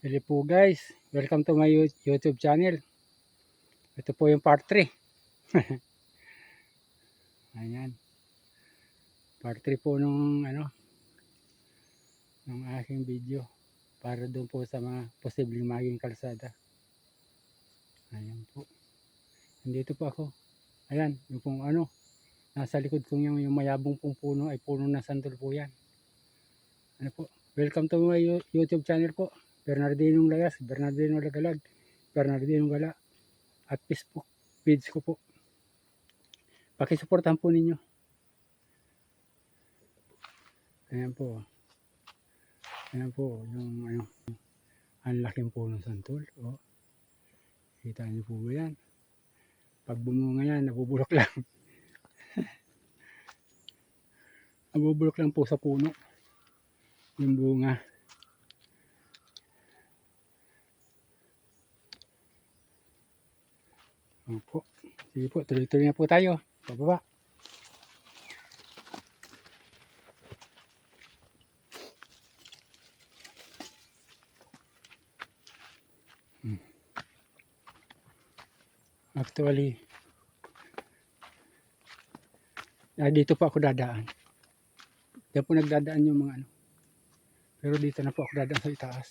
Hello po guys, welcome to my YouTube channel. Ito po yung part 3. Ayan, part 3 po nung ng aking video para doon po sa mga posibleng maging kalsada. Ayan po. Nandito po ako. Ayan, yung pong nasa likod kong yung mayabong pong puno ay puno ng santol po yan. Ano po? Welcome to my YouTube channel po. Bernardino Layas, Bernardino Lagalag, Bernardino Gala at Facebook page ko po. Pakisuportahan po ninyo. Ayan po. Ayan po, yung ang laking puno ng santol. Oh. Kita niyo po ba yan? Pag bumunga yan, nabubulok lang. Nabubulok lang po sa puno. Yung bunga. Opo. Sige po, tuloy-tuloy na po tayo. Pababa. Actually, dito po ako dadaan. Diyan po nagdadaan yung mga Pero dito na po ako dadaan sa itaas.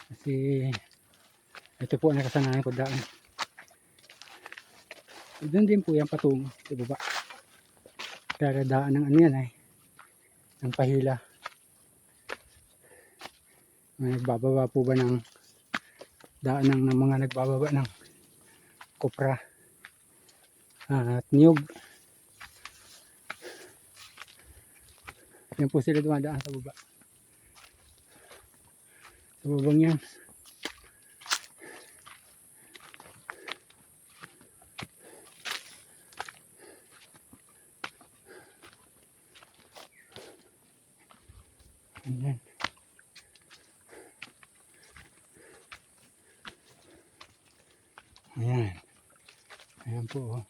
Kasi ito po ang nakasanayan ko daan. Doon din po yan patungo sa baba. Kaya daan ng yan ng pahila. Nagbababa po ba ng daan ng mga nagbababa ng kopra at niyog. Yan po sila dumadaan sa baba. Sa babang yan. Ayan. Ayan. Ayan po. Oh.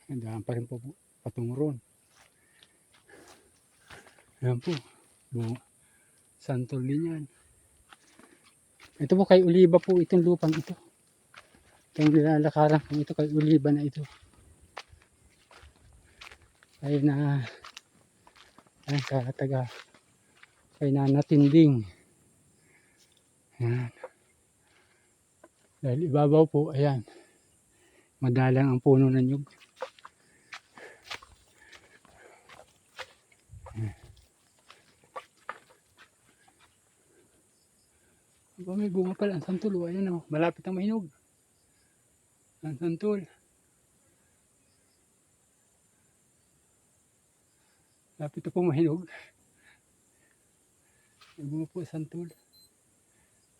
Daan pa rin po patungo ron. Ayan po. Santol din yan. Ito po kay Oliva po itong lupang ito. Itong nilalakaran po ito kay Oliva na ito. Ay kataga kay Nanatinding. Ayan. Dahil ibabaw po, ayan. Madalang ang puno ng nyug. May bunga pala ang santol. Ayan o, malapit ang mahinog. Ang santol. Lapit na po mahinog. May bunga po ang santol.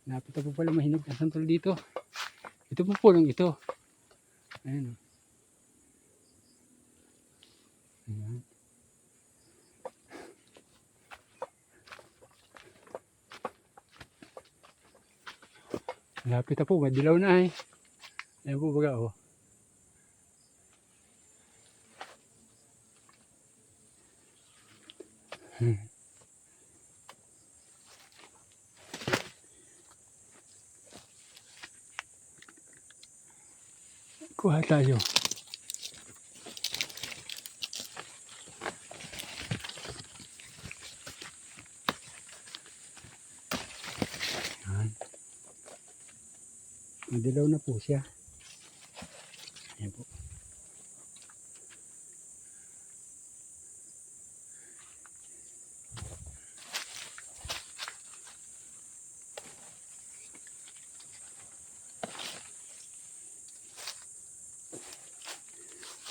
Lapit na po pala mahinog ang santol dito. Ito po pulong ito. Ayan o. Ayan. Lapit na po, madilaw na Ayan po baga o. Kuha tayo. Ayan. Madilaw na po siya. Ayan po.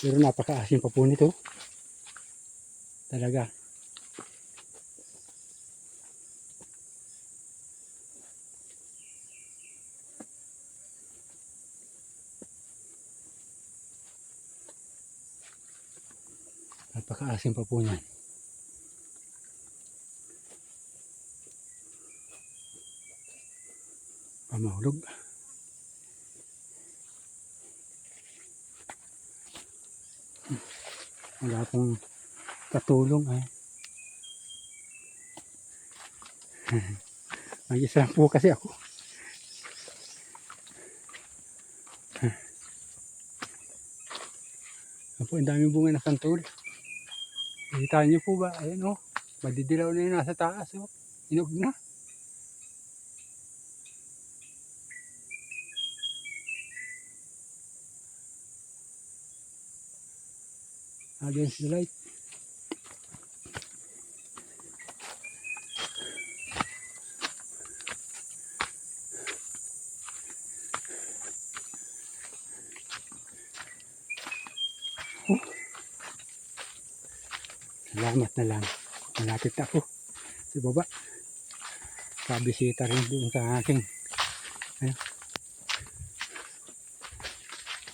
Pero napakaasim pa po nito. Talaga. Napakaasim pa po niyan. Pamahulog. Wala pong katulong Mag-isa lang po kasi ako. Ayan po, ang daming bunga ng santol. Nakita niyo po ba? Ayan oh. Madidilaw na yung nasa taas oh. Inog na. Against the light. Oh. Salamat na lang. Malapit ako sa baba. Kabisita rin doon sa aking ayun.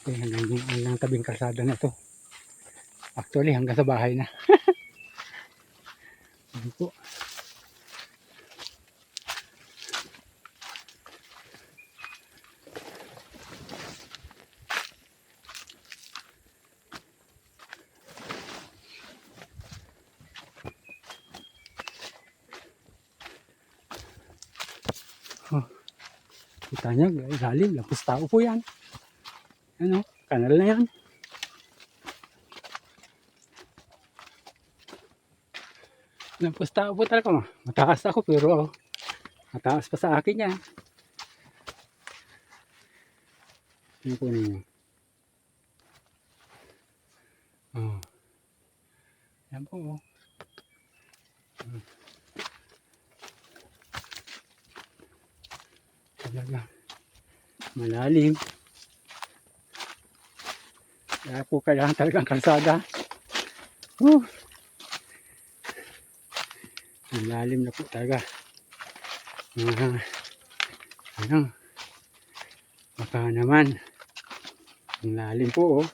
Okay, hanggang tabing kalsada na ito. Actually hanggang sa bahay na. Ayun po. Oh, kita nyo, ilalim, lampos tao po yan. Ano, kanal na yan. Lampos tao po talaga. Mataas ako pero mataas pa sa akin yan. Ano po ninyo? Oh. Yan po oh. Talaga. Malalim. Kaya po kailangan talagang kalsada. Malalim na po talaga. Ano? Baka naman. Ang lalim po oh.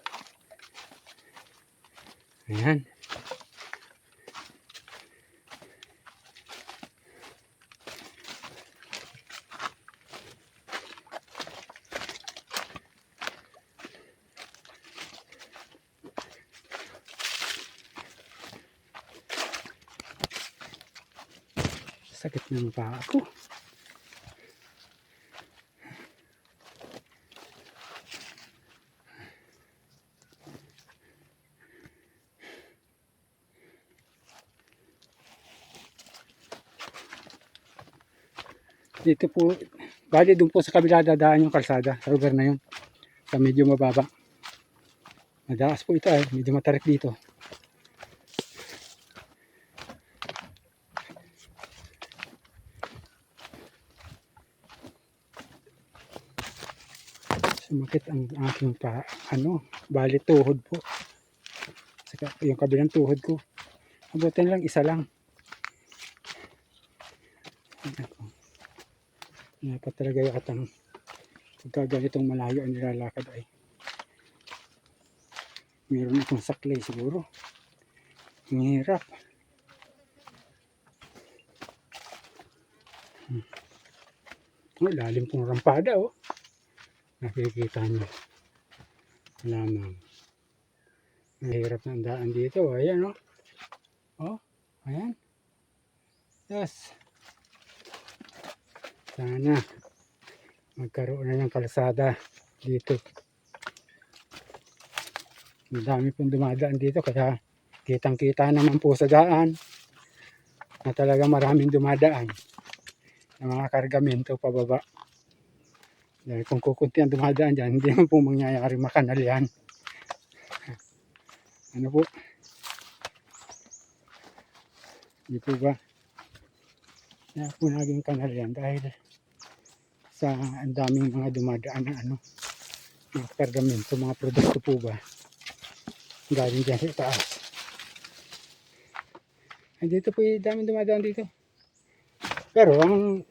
Ayan. Sakit ng paa ko. Dito po, bali doon po sa kabila dadaan yung kalsada sa lugar na yun. Sa medyo mababa. Madaas po ito ay, medyo matarik dito. Sumakit ang aking pa, bali tuhod po. Saka yung kabilang tuhod ko. Abutin lang, isa lang. Dapat talaga yakatang pagka ganitong malayo ang nilalakad ay meron akong saklay siguro. Ang hirap. Oh, lalim pong rampada oh. Nakikita nyo lamang. Mahirap na ang daan dito. Ayan oh. Oh, ayan. Yes. Sana magkaroon na ng kalsada dito. Madami pong dumadaan dito kaya kitang kita naman po sa daan na talaga maraming dumadaan na mga kargamento pababa. Dahil kung kukunti ang dumadaan dyan, hindi naman po mangyayari makanal yan. Ano po? Hindi po ba? Kaya po naging kanal yan dahil sa ang daming mga dumadaan na mga kargamento, mga produkto po ba galing dyan sa taas. Ay, dito po yung daming dumadaan dito. Pero ang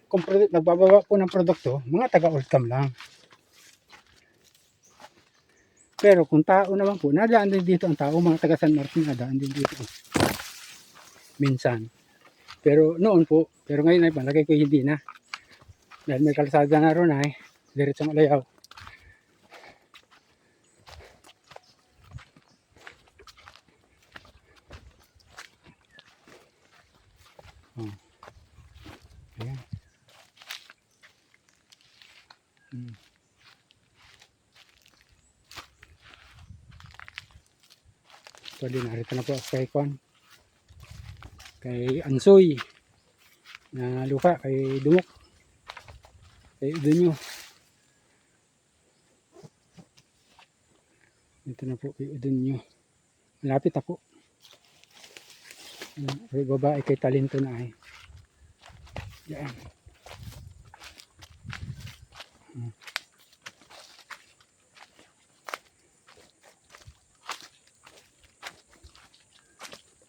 nagbababa po ng produkto, mga taga-Ulcam lang. Pero kung tao naman po, nadaan din dito ang tao, mga taga San Martin nadaan din dito. Minsan. Pero noon po, pero ngayon ay palagay ko hindi na. Dahil may kalsada na ron ay, diretsong Alayaw. Ayan. Hmm. Actually, narito na po ako kay Kwan. Kay Ansoy. Na luka. Kay Dumok. Kay Udunyo. Dito na po kay Udunyo. Malapit na po. Kay babae kay Talento na ay. Yan.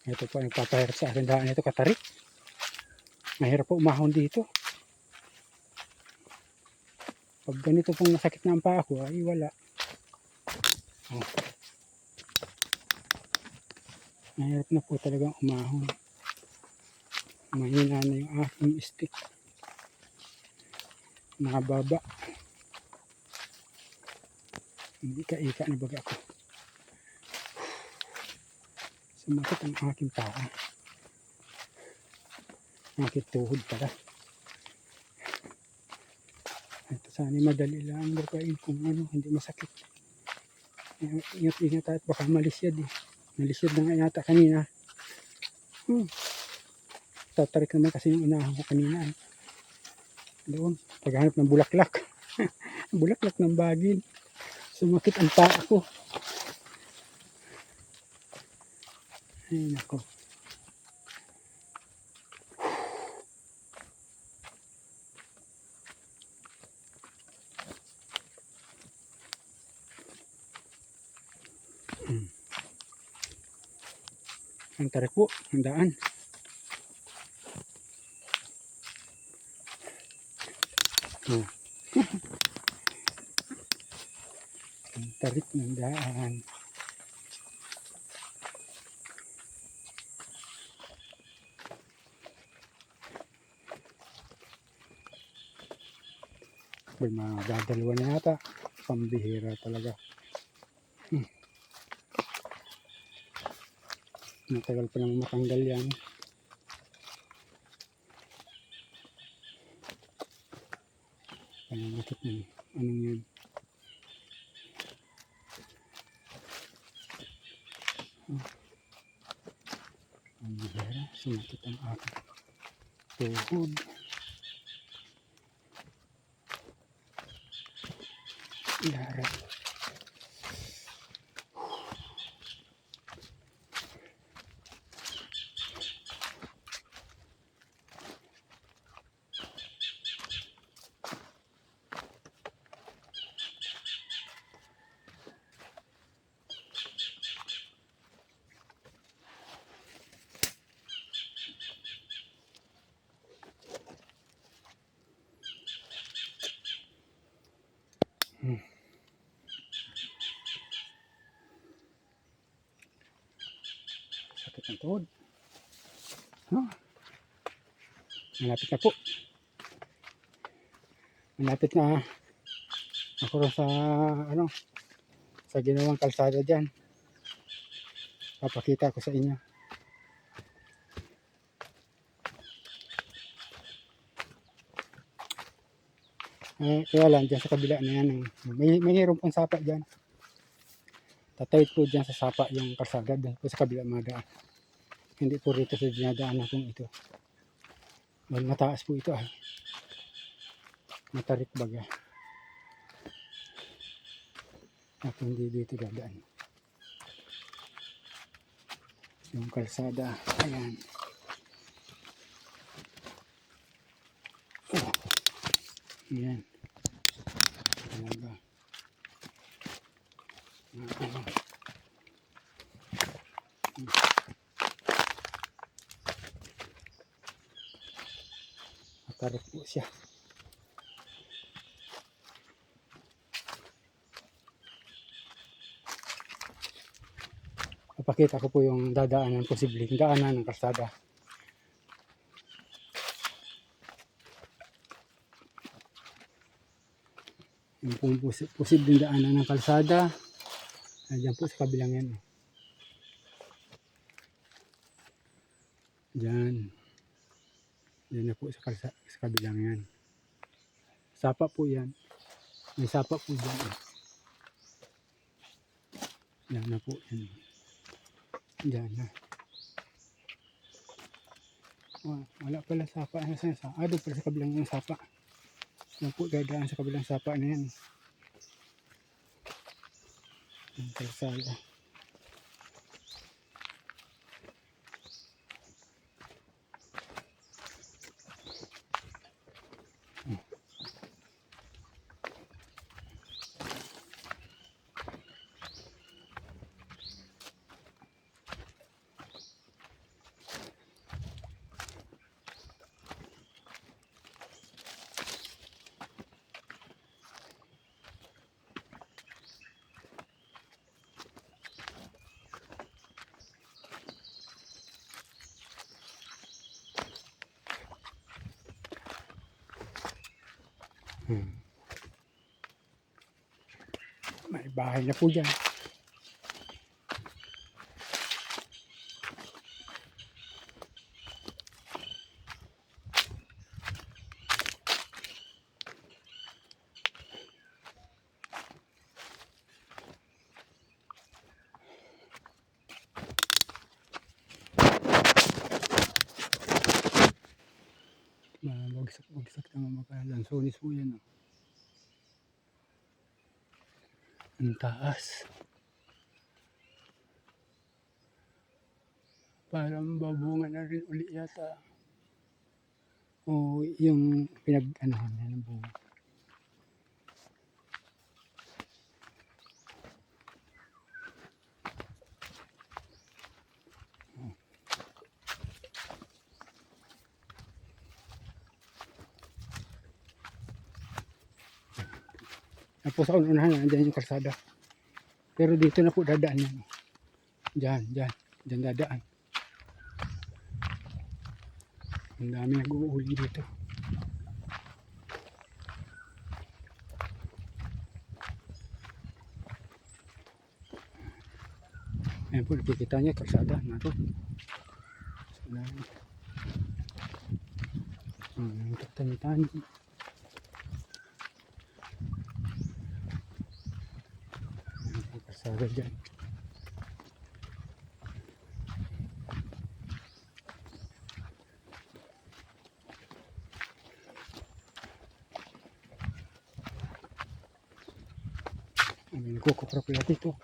Ito po ang nagpapahirap sa akin daan ito, katarik. Mahirap po umahon dito. Pag ganito pong masakit na ang paa ko, ay wala. Oh. Mahirap na po talagang umahon. Mahina na yung aking stick. Nakababa. Hindi ka-ika na baga ako. Sumakit ang aking paa. Aking tuhod pala. Ito sana madali lang lupain kung ano, hindi masakit. Ingat-ingat at baka malisyad eh. Malisyad na nga yata kanina. Tatarik naman kasi yung unahan ko kanina. Doon, paghanap ng bulaklak. Bulaklak ng bagin. Sumakit ang paa ko. Ay nako. Ang tarik po, ang daan. Oh. Ang tarik ng daan. May mga dadalawa na yata. Pambihira talaga. Matagal pa naman matanggal yan. Pananakit ng anong yan. Ang bihira. Sumakit ang aking tuhod. Iharap. Sakit ng tuhod. Malapit na po. Malapit na ako rin sa sa ginawang kalsada dyan. Papakita ko sa inyo. Kaya lang dyan sa kabila na yan. Mayroon pong sapa dyan. Tatawid po dyan sa sapa yung kalsada. Dyan po sa kabila mga daan. Hindi po rito sa dinadaanan kong ito. Mataas po ito ay. Matarik baga. At hindi dito dadaan. Yung kalsada. Ayan. Ayan. Talaga. Matarik po siya. Papakita ko po yung dadaanan, posibleng daanan ng kalsada. Yung posibleng daanan ng kalsada. Ayan po sa kabilang yan. Diyan. Yan na po sa kabilang yan. Sapa po yan. May sapa po dyan. Yan na po. Yan. Diyan na. Wala pala sapa. Doon pala sa kabilang yung sapa. Yan po, dadaan sa kabilang sapa na yan. Ang kalsada. May bahay na po dyan. Bagsak na mga lansones po yan. Oh. Ang taas. Parang babungan na rin uli yata. O yung pinag-anahan na ng bunga. Tapos sa unahan, nandiyan yung kalsada. Pero dito na po dadaan yan. Diyan dadaan. Ang dami nag-uuli dito. Ayan po, nakikita niya kalsada. Nato. Tani-tani. Kalsada dyan. Nagkukuprapila dito.